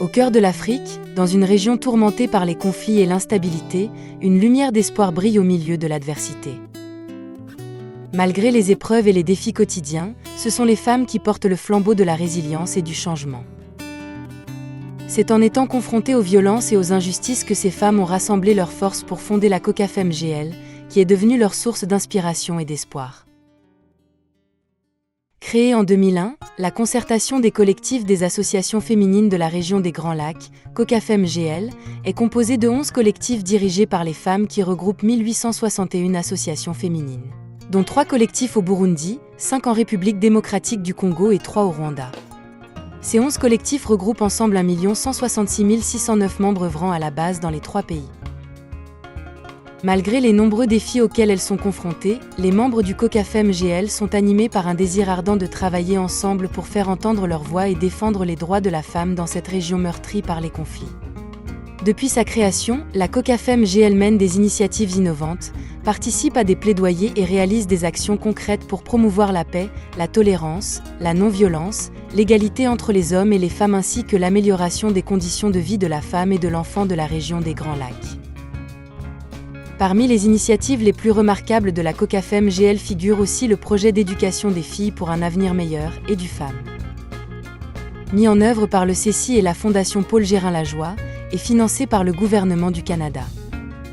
Au cœur de l'Afrique, dans une région tourmentée par les conflits et l'instabilité, une lumière d'espoir brille au milieu de l'adversité. Malgré les épreuves et les défis quotidiens, ce sont les femmes qui portent le flambeau de la résilience et du changement. C'est en étant confrontées aux violences et aux injustices que ces femmes ont rassemblé leurs forces pour fonder la COCAFEM GL, qui est devenue leur source d'inspiration et d'espoir. Créée en 2001, la concertation des collectifs des associations féminines de la région des Grands Lacs, COCAFEM GL, est composée de 11 collectifs dirigés par les femmes qui regroupent 1861 associations féminines, dont 3 collectifs au Burundi, 5 en République démocratique du Congo et 3 au Rwanda. Ces 11 collectifs regroupent ensemble 1 166 609 membres œuvrant à la base dans les 3 pays. Malgré les nombreux défis auxquels elles sont confrontées, les membres du COCAFEM GL sont animés par un désir ardent de travailler ensemble pour faire entendre leur voix et défendre les droits de la femme dans cette région meurtrie par les conflits. Depuis sa création, la COCAFEM GL mène des initiatives innovantes, participe à des plaidoyers et réalise des actions concrètes pour promouvoir la paix, la tolérance, la non-violence, l'égalité entre les hommes et les femmes ainsi que l'amélioration des conditions de vie de la femme et de l'enfant de la région des Grands Lacs. Parmi les initiatives les plus remarquables de la COCAFEM GL figure aussi le projet d'éducation des filles pour un avenir meilleur et du femmes. Mis en œuvre par le CECI et la Fondation Paul Gérin-Lajoie, et financé par le gouvernement du Canada.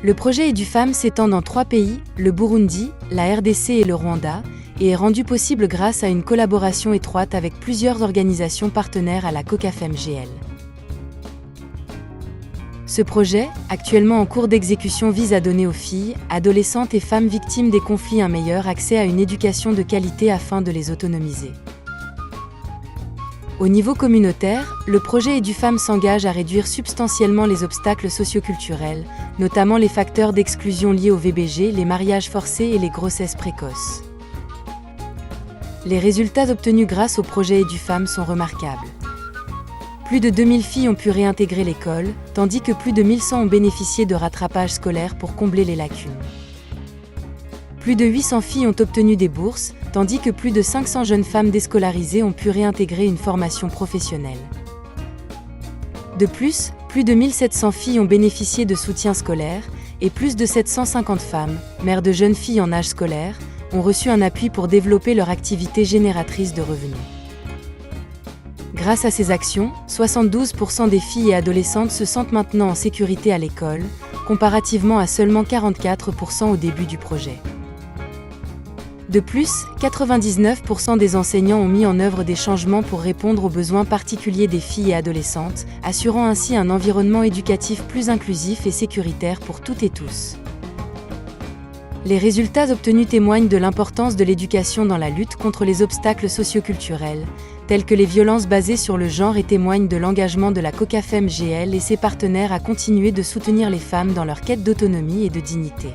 Le projet EduFemmes s'étend dans 3 pays, le Burundi, la RDC et le Rwanda, et est rendu possible grâce à une collaboration étroite avec plusieurs organisations partenaires à la COCAFEM GL. Ce projet, actuellement en cours d'exécution, vise à donner aux filles, adolescentes et femmes victimes des conflits un meilleur accès à une éducation de qualité afin de les autonomiser. Au niveau communautaire, le projet EduFemmes s'engage à réduire substantiellement les obstacles socioculturels, notamment les facteurs d'exclusion liés au VBG, les mariages forcés et les grossesses précoces. Les résultats obtenus grâce au projet EduFemmes sont remarquables. Plus de 2000 filles ont pu réintégrer l'école, tandis que plus de 1100 ont bénéficié de rattrapage scolaire pour combler les lacunes. Plus de 800 filles ont obtenu des bourses, tandis que plus de 500 jeunes femmes déscolarisées ont pu réintégrer une formation professionnelle. De plus, plus de 1700 filles ont bénéficié de soutien scolaire, et plus de 750 femmes, mères de jeunes filles en âge scolaire, ont reçu un appui pour développer leur activité génératrice de revenus. Grâce à ces actions, 72% des filles et adolescentes se sentent maintenant en sécurité à l'école, comparativement à seulement 44% au début du projet. De plus, 99% des enseignants ont mis en œuvre des changements pour répondre aux besoins particuliers des filles et adolescentes, assurant ainsi un environnement éducatif plus inclusif et sécuritaire pour toutes et tous. Les résultats obtenus témoignent de l'importance de l'éducation dans la lutte contre les obstacles socioculturels, tels que les violences basées sur le genre, et témoignent de l'engagement de la COCAFEM GL et ses partenaires à continuer de soutenir les femmes dans leur quête d'autonomie et de dignité.